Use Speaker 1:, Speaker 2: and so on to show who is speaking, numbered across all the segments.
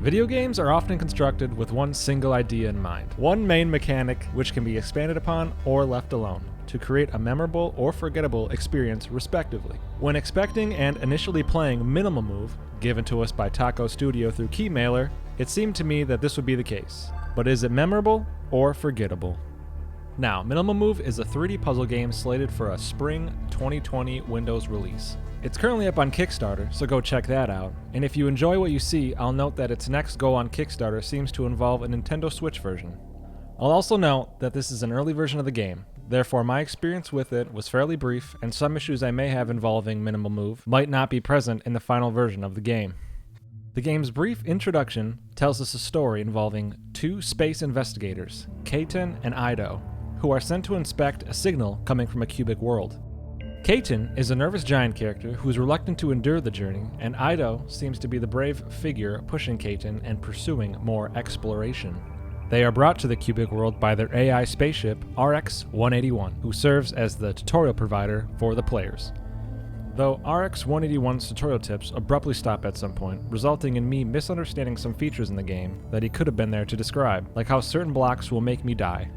Speaker 1: Video games are often constructed with one single idea in mind, one main mechanic which can be expanded upon or left alone, to create a memorable or forgettable experience respectively. When expecting and initially playing Minimal Move, given to us by Tako Studio through Keymailer, it seemed to me that this would be the case. But is it memorable or forgettable? Now, Minimal Move is a 3D puzzle game slated for a spring 2020 Windows release. It's currently up on Kickstarter, so go check that out. And if you enjoy what you see, I'll note that its next go on Kickstarter seems to involve a Nintendo Switch version. I'll also note that this is an early version of the game, therefore my experience with it was fairly brief, and some issues I may have involving Minimal Move might not be present in the final version of the game. The game's brief introduction tells us a story involving two space investigators, Keiten and Ido, who are sent to inspect a signal coming from a cubic world. Keiten is a nervous giant character who is reluctant to endure the journey, and Ido seems to be the brave figure pushing Keiten and pursuing more exploration. They are brought to the cubic world by their AI spaceship, RX-181, who serves as the tutorial provider for the players. Though RX-181's tutorial tips abruptly stop at some point, resulting in me misunderstanding some features in the game that he could have been there to describe, like how certain blocks will make me die.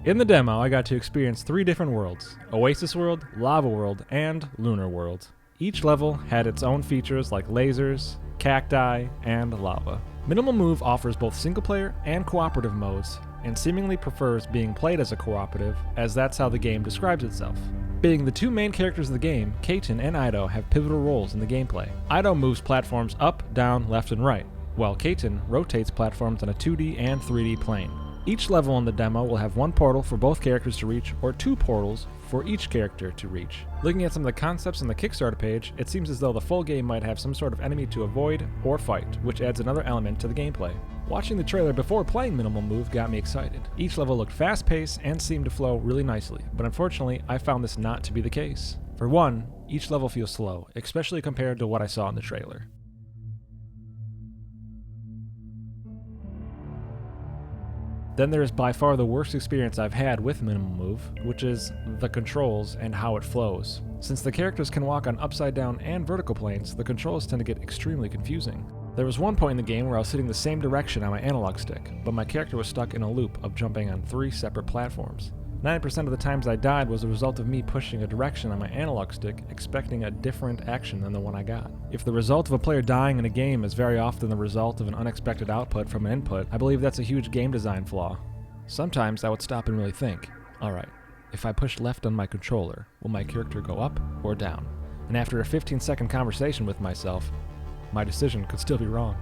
Speaker 1: In the demo, I got to experience 3 different worlds: Oasis World, Lava World, and Lunar World. Each level had its own features like lasers, cacti, and lava. Minimal Move offers both single-player and cooperative modes, and seemingly prefers being played as a cooperative, as that's how the game describes itself. Being the 2 main characters of the game, Keiten and Ido have pivotal roles in the gameplay. Ido moves platforms up, down, left, and right, while Keiten rotates platforms on a 2D and 3D plane. Each level in the demo will have 1 portal for both characters to reach, or 2 portals for each character to reach. Looking at some of the concepts on the Kickstarter page, it seems as though the full game might have some sort of enemy to avoid or fight, which adds another element to the gameplay. Watching the trailer before playing Minimal Move got me excited. Each level looked fast-paced and seemed to flow really nicely, but unfortunately I found this not to be the case. For one, each level feels slow, especially compared to what I saw in the trailer. Then there is by far the worst experience I've had with Minimal Move, which is the controls and how it flows. Since the characters can walk on upside down and vertical planes, the controls tend to get extremely confusing. There was one point in the game where I was sitting the same direction on my analog stick, but my character was stuck in a loop of jumping on 3 separate platforms. 90% of the times I died was a result of me pushing a direction on my analog stick, expecting a different action than the one I got. If the result of a player dying in a game is very often the result of an unexpected output from an input, I believe that's a huge game design flaw. Sometimes I would stop and really think, alright, if I push left on my controller, will my character go up or down? And after a 15-second conversation with myself, my decision could still be wrong.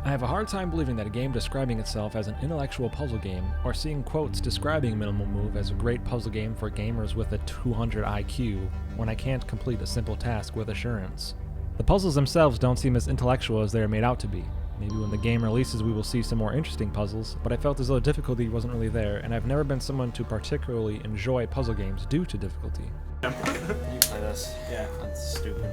Speaker 1: I have a hard time believing that a game describing itself as an intellectual puzzle game, or seeing quotes describing Minimal Move as a great puzzle game for gamers with a 200 IQ, when I can't complete a simple task with assurance. The puzzles themselves don't seem as intellectual as they are made out to be. Maybe when the game releases we will see some more interesting puzzles, but I felt as though difficulty wasn't really there, and I've never been someone to particularly enjoy puzzle games due to difficulty.
Speaker 2: You play this? Yeah, that's stupid.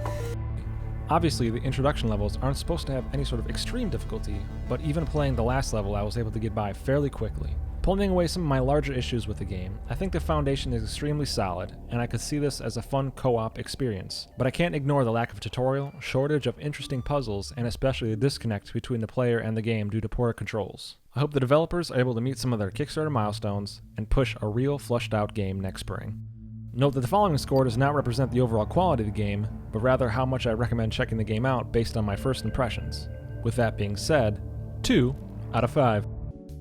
Speaker 1: Obviously, the introduction levels aren't supposed to have any sort of extreme difficulty, but even playing the last level I was able to get by fairly quickly. Pulling away some of my larger issues with the game, I think the foundation is extremely solid, and I could see this as a fun co-op experience. But I can't ignore the lack of tutorial, shortage of interesting puzzles, and especially the disconnect between the player and the game due to poor controls. I hope the developers are able to meet some of their Kickstarter milestones and push a real fleshed out game next spring. Note that the following score does not represent the overall quality of the game, but rather how much I recommend checking the game out based on my first impressions. With that being said, 2 out of 5.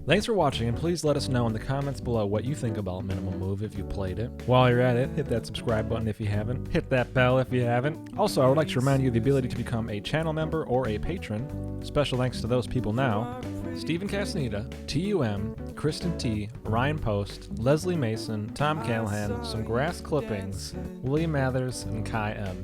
Speaker 1: Thanks for watching, and please let us know in the comments below what you think about Minimal Move if you played it. While you're at it, hit that subscribe button if you haven't, hit that bell if you haven't. Also, I would like to remind you of the ability to become a channel member or a patron. Special thanks to those people now: Stephen Castaneda, TUM, Kristen T, Ryan Post, Leslie Mason, Tom Callahan, some grass clippings, William Mathers, and Kai M.